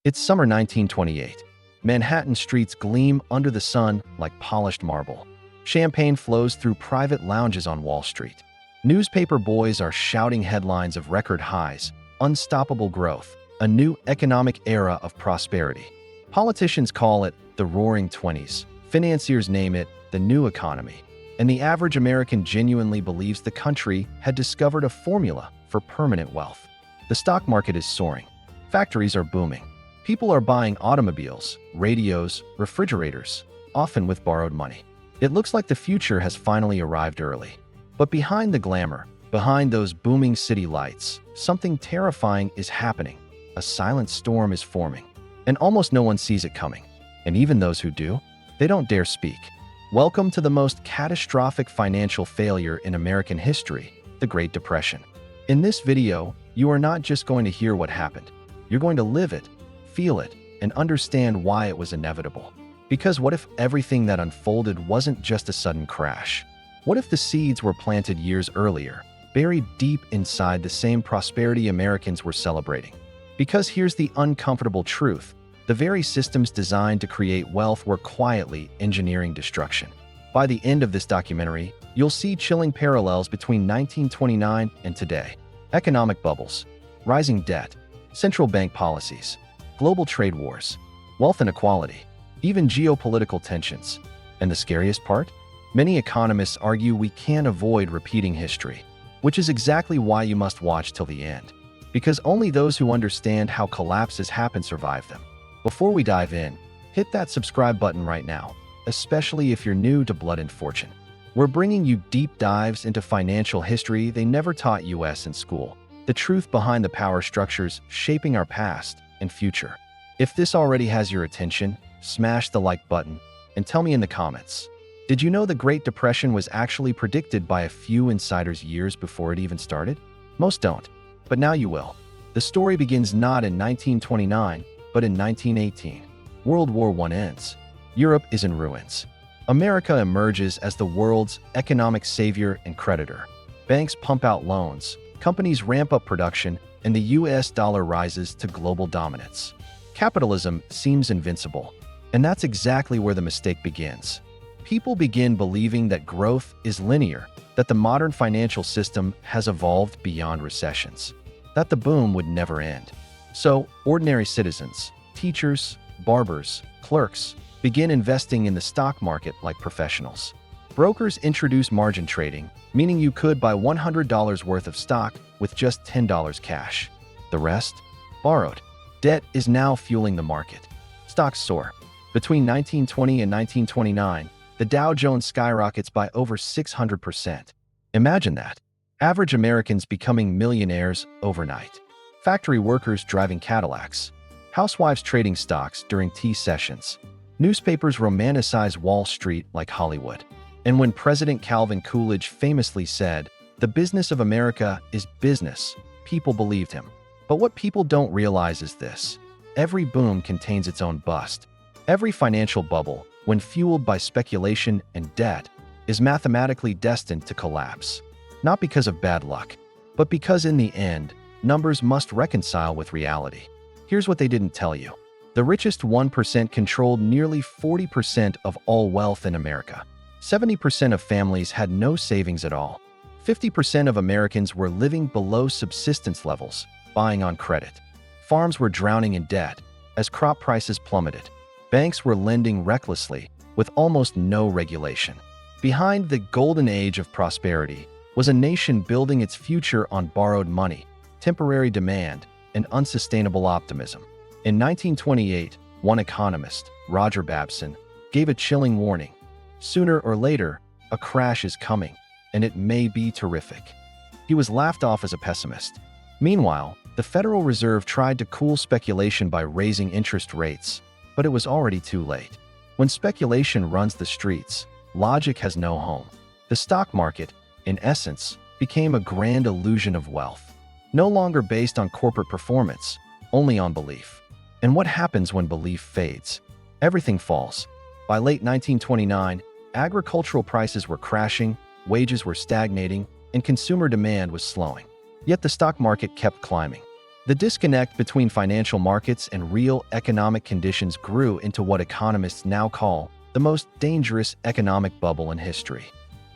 It's summer 1928. Manhattan streets gleam under the sun like polished marble. Champagne flows through private lounges on Wall Street. Newspaper boys are shouting headlines of record highs, unstoppable growth, a new economic era of prosperity. Politicians call it the Roaring Twenties. Financiers name it the new economy. And the average American genuinely believes the country had discovered a formula for permanent wealth. The stock market is soaring. Factories are booming. People are buying automobiles, radios, refrigerators, often with borrowed money. It looks like the future has finally arrived early. But behind the glamour, behind those booming city lights, something terrifying is happening. A silent storm is forming, and almost no one sees it coming. And even those who do, they don't dare speak. Welcome to the most catastrophic financial failure in American history, the Great Depression. In this video, you are not just going to hear what happened. You're going to live it, feel it, and understand why it was inevitable. Because what if everything that unfolded wasn't just a sudden crash? What if the seeds were planted years earlier, buried deep inside the same prosperity Americans were celebrating? Because here's the uncomfortable truth. The very systems designed to create wealth were quietly engineering destruction. By the end of this documentary, you'll see chilling parallels between 1929 and today. Economic bubbles, rising debt, central bank policies, global trade wars, wealth inequality, even geopolitical tensions. And the scariest part? Many economists argue we can't avoid repeating history, which is exactly why you must watch till the end. Because only those who understand how collapses happen survive them. Before we dive in, hit that subscribe button right now, especially if you're new to Blood and Fortune. We're bringing you deep dives into financial history they never taught us in school, the truth behind the power structures shaping our past and future. If this already has your attention, smash the like button and tell me in the comments. Did you know the Great Depression was actually predicted by a few insiders years before it even started? Most don't, but now you will. The story begins not in 1929, but in 1918. World War I ends. Europe is in ruins. America emerges as the world's economic savior and creditor. Banks pump out loans, companies ramp up production, and the US dollar rises to global dominance. Capitalism seems invincible, and that's exactly where the mistake begins. People begin believing that growth is linear, that the modern financial system has evolved beyond recessions, that the boom would never end. So, ordinary citizens, teachers, barbers, clerks, begin investing in the stock market like professionals. Brokers introduce margin trading, meaning you could buy $100 worth of stock with just $10 cash. The rest? Borrowed. Debt is now fueling the market. Stocks soar. Between 1920 and 1929, the Dow Jones skyrockets by over 600%. Imagine that. Average Americans becoming millionaires overnight. Factory workers driving Cadillacs. Housewives trading stocks during tea sessions. Newspapers romanticize Wall Street like Hollywood. And when President Calvin Coolidge famously said, "The business of America is business," people believed him. But what people don't realize is this. Every boom contains its own bust. Every financial bubble, when fueled by speculation and debt, is mathematically destined to collapse. Not because of bad luck, but because in the end, numbers must reconcile with reality. Here's what they didn't tell you. The richest 1% controlled nearly 40% of all wealth in America. 70% of families had no savings at all. 50% of Americans were living below subsistence levels, buying on credit. Farms were drowning in debt as crop prices plummeted. Banks were lending recklessly with almost no regulation. Behind the golden age of prosperity was a nation building its future on borrowed money, temporary demand, and unsustainable optimism. In 1928, one economist, Roger Babson, gave a chilling warning. Sooner or later, a crash is coming, and it may be terrific. He was laughed off as a pessimist. Meanwhile, the Federal Reserve tried to cool speculation by raising interest rates, but it was already too late. When speculation runs the streets, logic has no home. The stock market, in essence, became a grand illusion of wealth, no longer based on corporate performance, only on belief. And what happens when belief fades? Everything falls. By late 1929, agricultural prices were crashing, wages were stagnating, and consumer demand was slowing. Yet the stock market kept climbing. The disconnect between financial markets and real economic conditions grew into what economists now call the most dangerous economic bubble in history.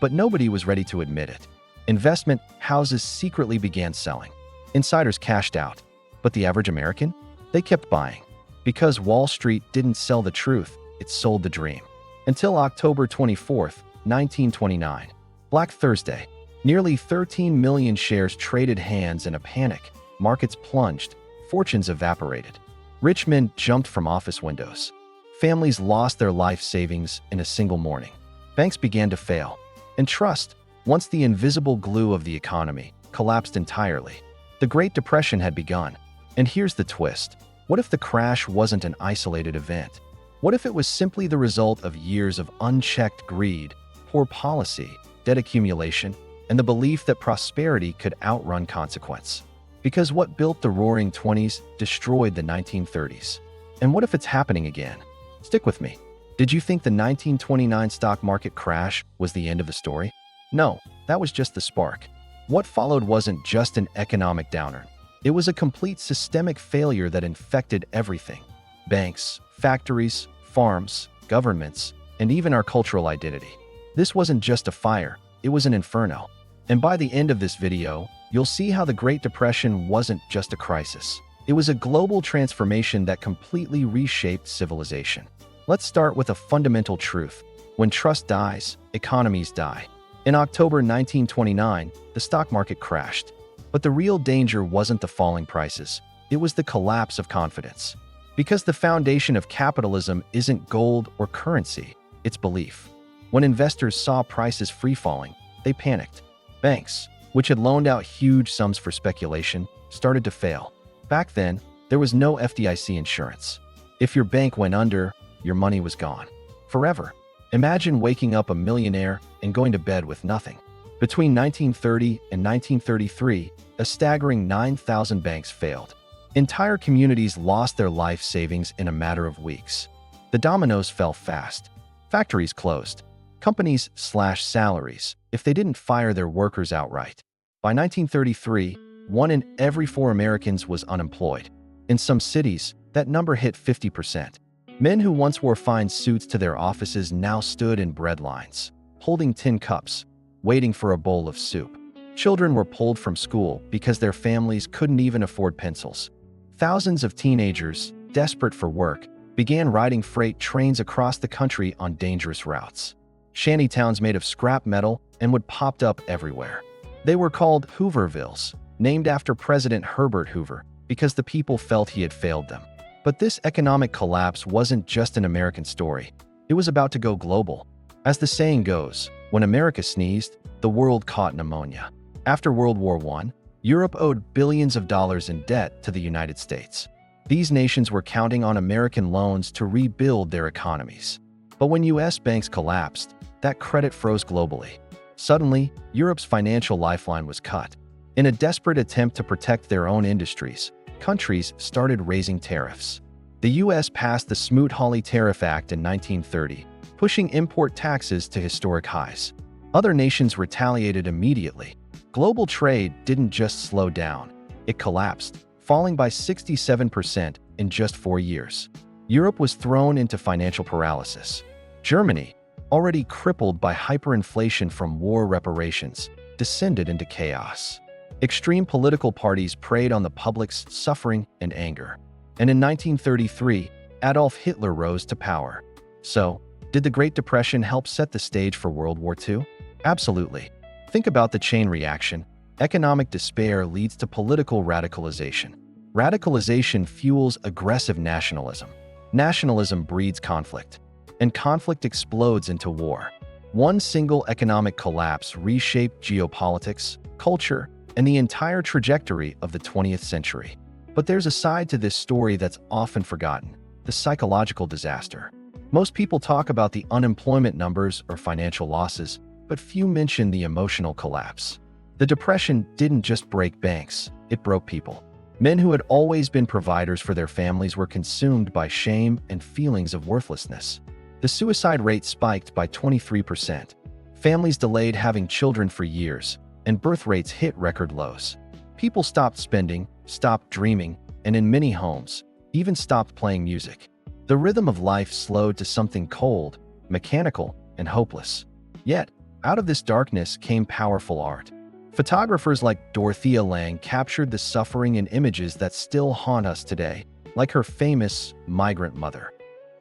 But nobody was ready to admit it. Investment houses secretly began selling. Insiders cashed out. But the average American? They kept buying. Because Wall Street didn't sell the truth, it sold the dream. Until October 24th, 1929. Black Thursday. Nearly 13 million shares traded hands in a panic. Markets plunged. Fortunes evaporated. Rich men jumped from office windows. Families lost their life savings in a single morning. Banks began to fail. And trust, once the invisible glue of the economy, collapsed entirely. The Great Depression had begun. And here's the twist. What if the crash wasn't an isolated event? What if it was simply the result of years of unchecked greed, poor policy, debt accumulation, and the belief that prosperity could outrun consequence? Because what built the Roaring '20s destroyed the 1930s. And what if it's happening again? Stick with me. Did you think the 1929 stock market crash was the end of the story? No, that was just the spark. What followed wasn't just an economic downer. It was a complete systemic failure that infected everything. Banks, factories, farms, governments, and even our cultural identity. This wasn't just a fire, it was an inferno. And by the end of this video, you'll see how the Great Depression wasn't just a crisis. It was a global transformation that completely reshaped civilization. Let's start with a fundamental truth. When trust dies, economies die. In October 1929, the stock market crashed. But the real danger wasn't the falling prices. It was the collapse of confidence. Because the foundation of capitalism isn't gold or currency, it's belief. When investors saw prices free-falling, they panicked. Banks, which had loaned out huge sums for speculation, started to fail. Back then, there was no FDIC insurance. If your bank went under, your money was gone. Forever. Imagine waking up a millionaire and going to bed with nothing. Between 1930 and 1933, a staggering 9,000 banks failed. Entire communities lost their life savings in a matter of weeks. The dominoes fell fast. Factories closed. Companies slashed salaries if they didn't fire their workers outright. By 1933, 1 in every 4 Americans was unemployed. In some cities, that number hit 50%. Men who once wore fine suits to their offices now stood in bread lines, holding tin cups, waiting for a bowl of soup. Children were pulled from school because their families couldn't even afford pencils. Thousands of teenagers, desperate for work, began riding freight trains across the country on dangerous routes. Shantytowns made of scrap metal and wood popped up everywhere. They were called Hoovervilles, named after President Herbert Hoover, because the people felt he had failed them. But this economic collapse wasn't just an American story. It was about to go global. As the saying goes, when America sneezed, the world caught pneumonia. After World War I, Europe owed billions of dollars in debt to the United States. These nations were counting on American loans to rebuild their economies. But when U.S. banks collapsed, that credit froze globally. Suddenly, Europe's financial lifeline was cut. In a desperate attempt to protect their own industries, countries started raising tariffs. The U.S. passed the Smoot-Hawley Tariff Act in 1930, pushing import taxes to historic highs. Other nations retaliated immediately. Global trade didn't just slow down, it collapsed, falling by 67% in just 4 years. Europe was thrown into financial paralysis. Germany, already crippled by hyperinflation from war reparations, descended into chaos. Extreme political parties preyed on the public's suffering and anger. And in 1933, Adolf Hitler rose to power. So, did the Great Depression help set the stage for World War II? Absolutely. Think about the chain reaction. Economic despair leads to political radicalization. Radicalization fuels aggressive nationalism. Nationalism breeds conflict. And conflict explodes into war. One single economic collapse reshaped geopolitics, culture, and the entire trajectory of the 20th century. But there's a side to this story that's often forgotten: the psychological disaster. Most people talk about the unemployment numbers or financial losses, but few mention the emotional collapse. The Depression didn't just break banks, it broke people. Men who had always been providers for their families were consumed by shame and feelings of worthlessness. The suicide rate spiked by 23%. Families delayed having children for years, and birth rates hit record lows. People stopped spending, stopped dreaming, and in many homes, even stopped playing music. The rhythm of life slowed to something cold, mechanical, and hopeless. Yet, out of this darkness came powerful art. Photographers like Dorothea Lange captured the suffering in images that still haunt us today, like her famous Migrant Mother.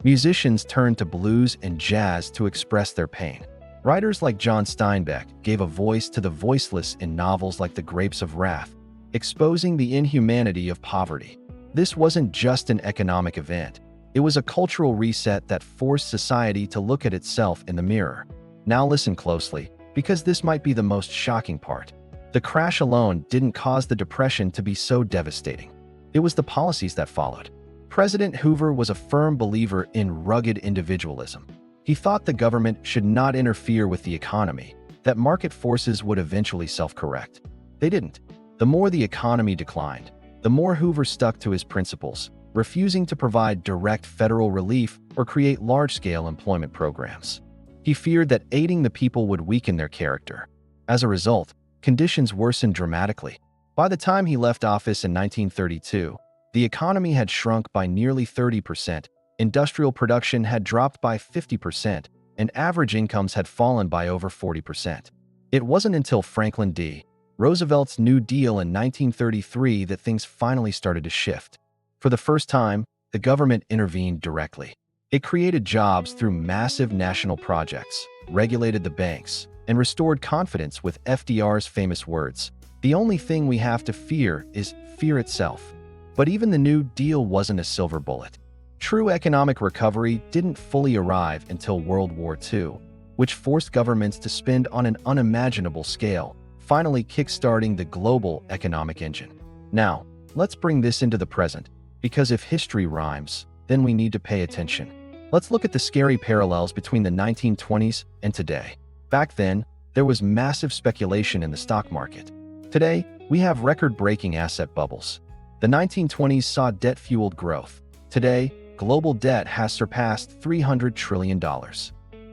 Musicians turned to blues and jazz to express their pain. Writers like John Steinbeck gave a voice to the voiceless in novels like The Grapes of Wrath, exposing the inhumanity of poverty. This wasn't just an economic event. It was a cultural reset that forced society to look at itself in the mirror. Now listen closely, because this might be the most shocking part. The crash alone didn't cause the Depression to be so devastating. It was the policies that followed. President Hoover was a firm believer in rugged individualism. He thought the government should not interfere with the economy, that market forces would eventually self-correct. They didn't. The more the economy declined, the more Hoover stuck to his principles, refusing to provide direct federal relief or create large-scale employment programs. He feared that aiding the people would weaken their character. As a result, conditions worsened dramatically. By the time he left office in 1932, the economy had shrunk by nearly 30%, industrial production had dropped by 50%, and average incomes had fallen by over 40%. It wasn't until Franklin D. Roosevelt's New Deal in 1933 that things finally started to shift. For the first time, the government intervened directly. It created jobs through massive national projects, regulated the banks, and restored confidence with FDR's famous words, "The only thing we have to fear is fear itself." But even the New Deal wasn't a silver bullet. True economic recovery didn't fully arrive until World War II, which forced governments to spend on an unimaginable scale, finally kickstarting the global economic engine. Now, let's bring this into the present, because if history rhymes, then we need to pay attention. Let's look at the scary parallels between the 1920s and today. Back then, there was massive speculation in the stock market. Today, we have record-breaking asset bubbles. The 1920s saw debt-fueled growth. Today, global debt has surpassed $300 trillion.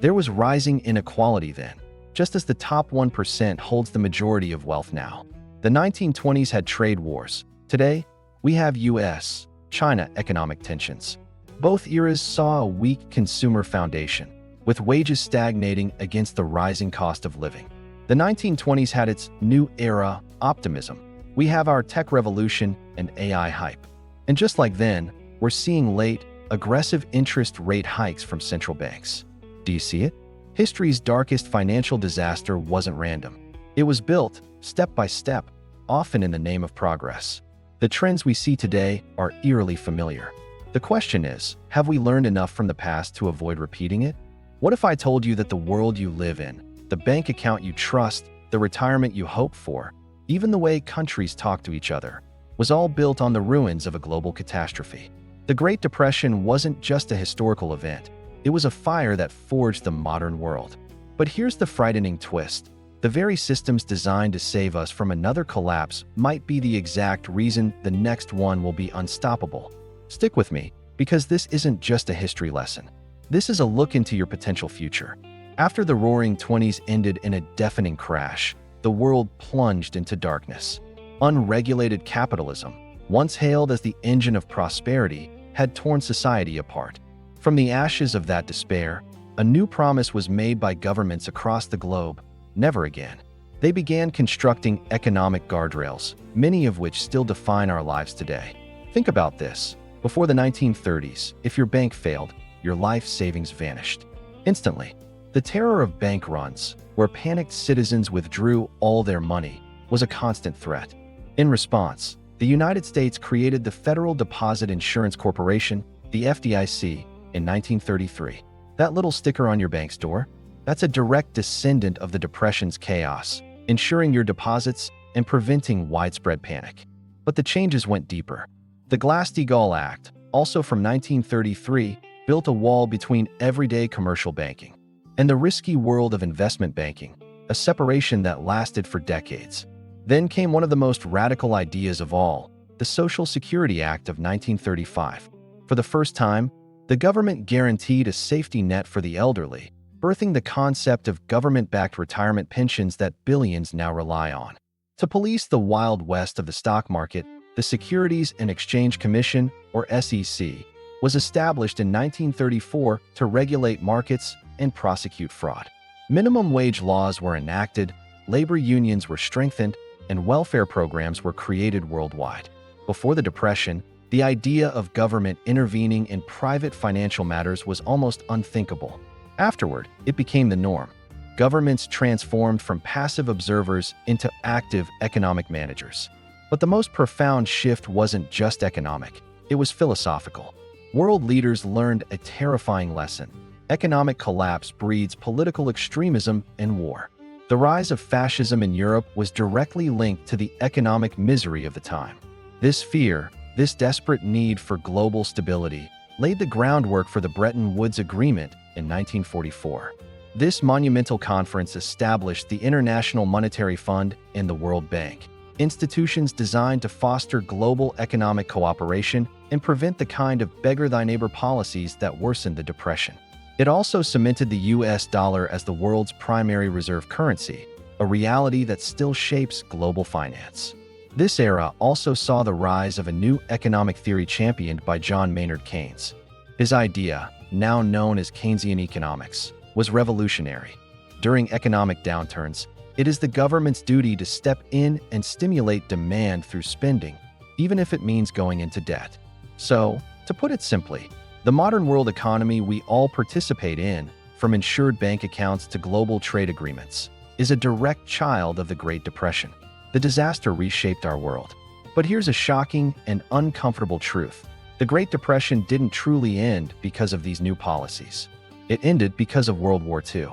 There was rising inequality then, just as the top 1% holds the majority of wealth now. The 1920s had trade wars. Today, we have US-China economic tensions. Both eras saw a weak consumer foundation, with wages stagnating against the rising cost of living. The 1920s had its new era optimism. We have our tech revolution and AI hype. And just like then, we're seeing late, aggressive interest rate hikes from central banks. Do you see it? History's darkest financial disaster wasn't random. It was built, step by step, often in the name of progress. The trends we see today are eerily familiar. The question is, have we learned enough from the past to avoid repeating it? What if I told you that the world you live in, the bank account you trust, the retirement you hope for, even the way countries talk to each other, was all built on the ruins of a global catastrophe? The Great Depression wasn't just a historical event. It was a fire that forged the modern world. But here's the frightening twist. The very systems designed to save us from another collapse might be the exact reason the next one will be unstoppable. Stick with me, because this isn't just a history lesson. This is a look into your potential future. After the Roaring '20s ended in a deafening crash, the world plunged into darkness. Unregulated capitalism, once hailed as the engine of prosperity, had torn society apart. From the ashes of that despair, a new promise was made by governments across the globe: never again. They began constructing economic guardrails, many of which still define our lives today. Think about this. Before the 1930s, if your bank failed, your life savings vanished instantly. The terror of bank runs, where panicked citizens withdrew all their money, was a constant threat. In response, the United States created the Federal Deposit Insurance Corporation, the FDIC, in 1933. That little sticker on your bank's door? That's a direct descendant of the Depression's chaos, ensuring your deposits and preventing widespread panic. But the changes went deeper. The Glass-Steagall Act, also from 1933, built a wall between everyday commercial banking and the risky world of investment banking, a separation that lasted for decades. Then came one of the most radical ideas of all, the Social Security Act of 1935. For the first time, the government guaranteed a safety net for the elderly, birthing the concept of government-backed retirement pensions that billions now rely on. To police the Wild West of the stock market, the Securities and Exchange Commission, or SEC, was established in 1934 to regulate markets and prosecute fraud. Minimum wage laws were enacted, labor unions were strengthened, and welfare programs were created worldwide. Before the Depression, the idea of government intervening in private financial matters was almost unthinkable. Afterward, it became the norm. Governments transformed from passive observers into active economic managers. But the most profound shift wasn't just economic, it was philosophical. World leaders learned a terrifying lesson. Economic collapse breeds political extremism and war. The rise of fascism in Europe was directly linked to the economic misery of the time. This fear, this desperate need for global stability, laid the groundwork for the Bretton Woods Agreement in 1944. This monumental conference established the International Monetary Fund and the World Bank, institutions designed to foster global economic cooperation and prevent the kind of beggar-thy-neighbor policies that worsened the Depression. It also cemented the US dollar as the world's primary reserve currency, a reality that still shapes global finance. This era also saw the rise of a new economic theory championed by John Maynard Keynes. His idea, now known as Keynesian economics, was revolutionary. During economic downturns, it is the government's duty to step in and stimulate demand through spending, even if it means going into debt. So, to put it simply, the modern world economy we all participate in, from insured bank accounts to global trade agreements, is a direct child of the Great Depression. The disaster reshaped our world. But here's a shocking and uncomfortable truth. The Great Depression didn't truly end because of these new policies. It ended because of World War II.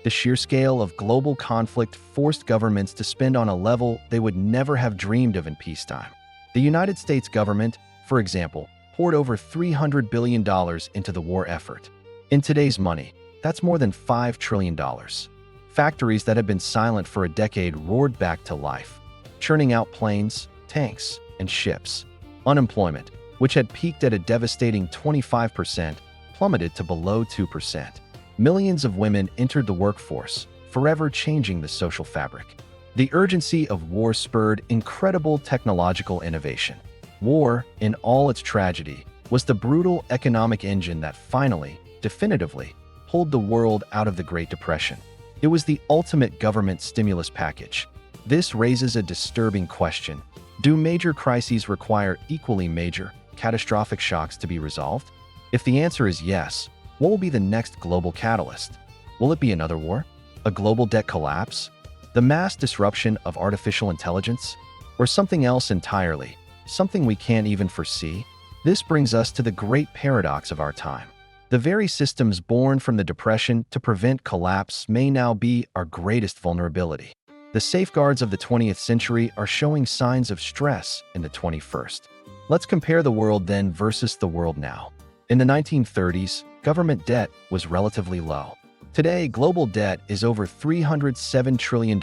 The sheer scale of global conflict forced governments to spend on a level they would never have dreamed of in peacetime. The United States government, for example, poured over $300 billion into the war effort. In today's money, that's more than $5 trillion. Factories that had been silent for a decade roared back to life, churning out planes, tanks, and ships. Unemployment, which had peaked at a devastating 25%, plummeted to below 2%. Millions of women entered the workforce, forever changing the social fabric. The urgency of war spurred incredible technological innovation. War, in all its tragedy, was the brutal economic engine that finally, definitively, pulled the world out of the Great Depression. It was the ultimate government stimulus package. This raises a disturbing question. Do major crises require equally major, catastrophic shocks to be resolved? If the answer is yes, what will be the next global catalyst? Will it be another war? A global debt collapse? The mass disruption of artificial intelligence? Or something else entirely? Something we can't even foresee? This brings us to the great paradox of our time. The very systems born from the Depression to prevent collapse may now be our greatest vulnerability. The safeguards of the 20th century are showing signs of stress in the 21st. Let's compare the world then versus the world now. In the 1930s, government debt was relatively low. Today, global debt is over $307 trillion,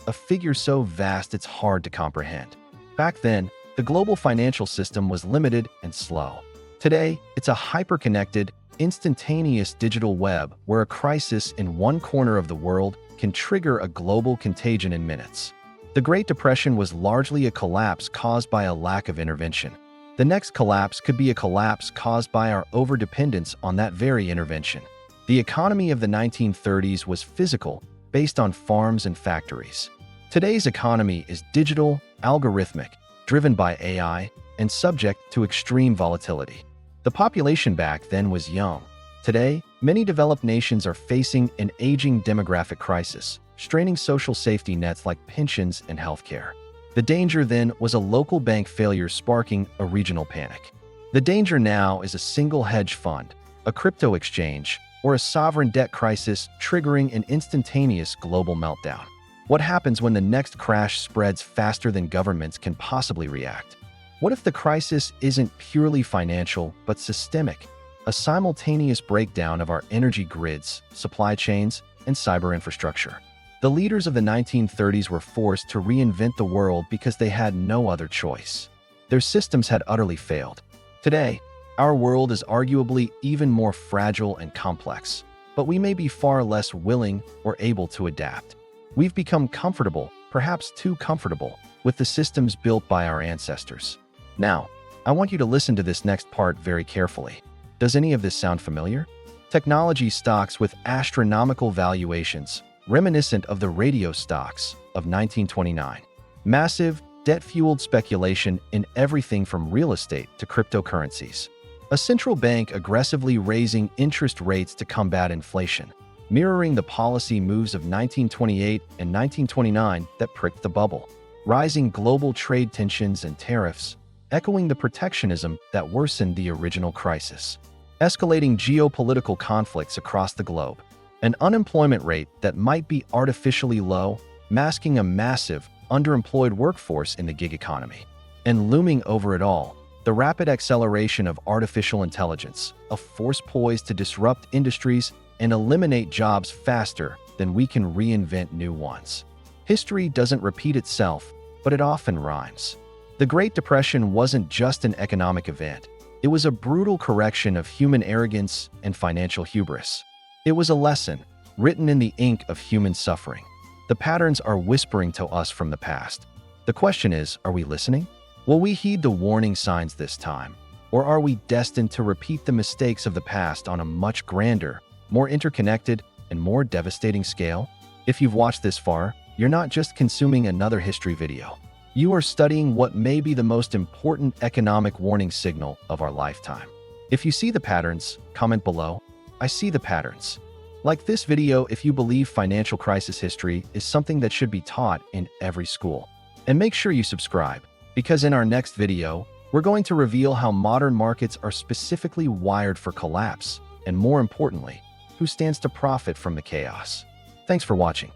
a figure so vast it's hard to comprehend. Back then, the global financial system was limited and slow. Today, it's a hyper-connected, instantaneous digital web where a crisis in one corner of the world can trigger a global contagion in minutes. The Great Depression was largely a collapse caused by a lack of intervention. The next collapse could be a collapse caused by our overdependence on that very intervention. The economy of the 1930s was physical, based on farms and factories. Today's economy is digital, algorithmic, driven by AI, and subject to extreme volatility. The population back then was young. Today, many developed nations are facing an aging demographic crisis, straining social safety nets like pensions and healthcare. The danger then was a local bank failure sparking a regional panic. The danger now is a single hedge fund, a crypto exchange, or a sovereign debt crisis triggering an instantaneous global meltdown. What happens when the next crash spreads faster than governments can possibly react? What if the crisis isn't purely financial but systemic? A simultaneous breakdown of our energy grids, supply chains, and cyber infrastructure. The leaders of the 1930s were forced to reinvent the world because they had no other choice. Their systems had utterly failed. Today, our world is arguably even more fragile and complex, but we may be far less willing or able to adapt. We've become comfortable perhaps too comfortable, with the systems built by our ancestors. Now, I want you to listen to this next part very carefully. Does any of this sound familiar? Technology stocks with astronomical valuations, reminiscent of the radio stocks of 1929. Massive, debt-fueled speculation in everything from real estate to cryptocurrencies. A central bank aggressively raising interest rates to combat inflation, mirroring the policy moves of 1928 and 1929 that pricked the bubble. Rising global trade tensions and tariffs, echoing the protectionism that worsened the original crisis. Escalating geopolitical conflicts across the globe. An unemployment rate that might be artificially low, masking a massive, underemployed workforce in the gig economy. And looming over it all, the rapid acceleration of artificial intelligence, a force poised to disrupt industries and eliminate jobs faster than we can reinvent new ones. History doesn't repeat itself, but it often rhymes. The Great Depression wasn't just an economic event. It was a brutal correction of human arrogance and financial hubris. It was a lesson, written in the ink of human suffering. The patterns are whispering to us from the past. The question is, are we listening? Will we heed the warning signs this time? Or are we destined to repeat the mistakes of the past on a much grander, more interconnected, and more devastating scale? If you've watched this far, you're not just consuming another history video. You are studying what may be the most important economic warning signal of our lifetime. If you see the patterns, comment below. I see the patterns. Like this video if you believe financial crisis history is something that should be taught in every school. And make sure you subscribe, because in our next video, we're going to reveal how modern markets are specifically wired for collapse, and more importantly, who stands to profit from the chaos. Thanks for watching.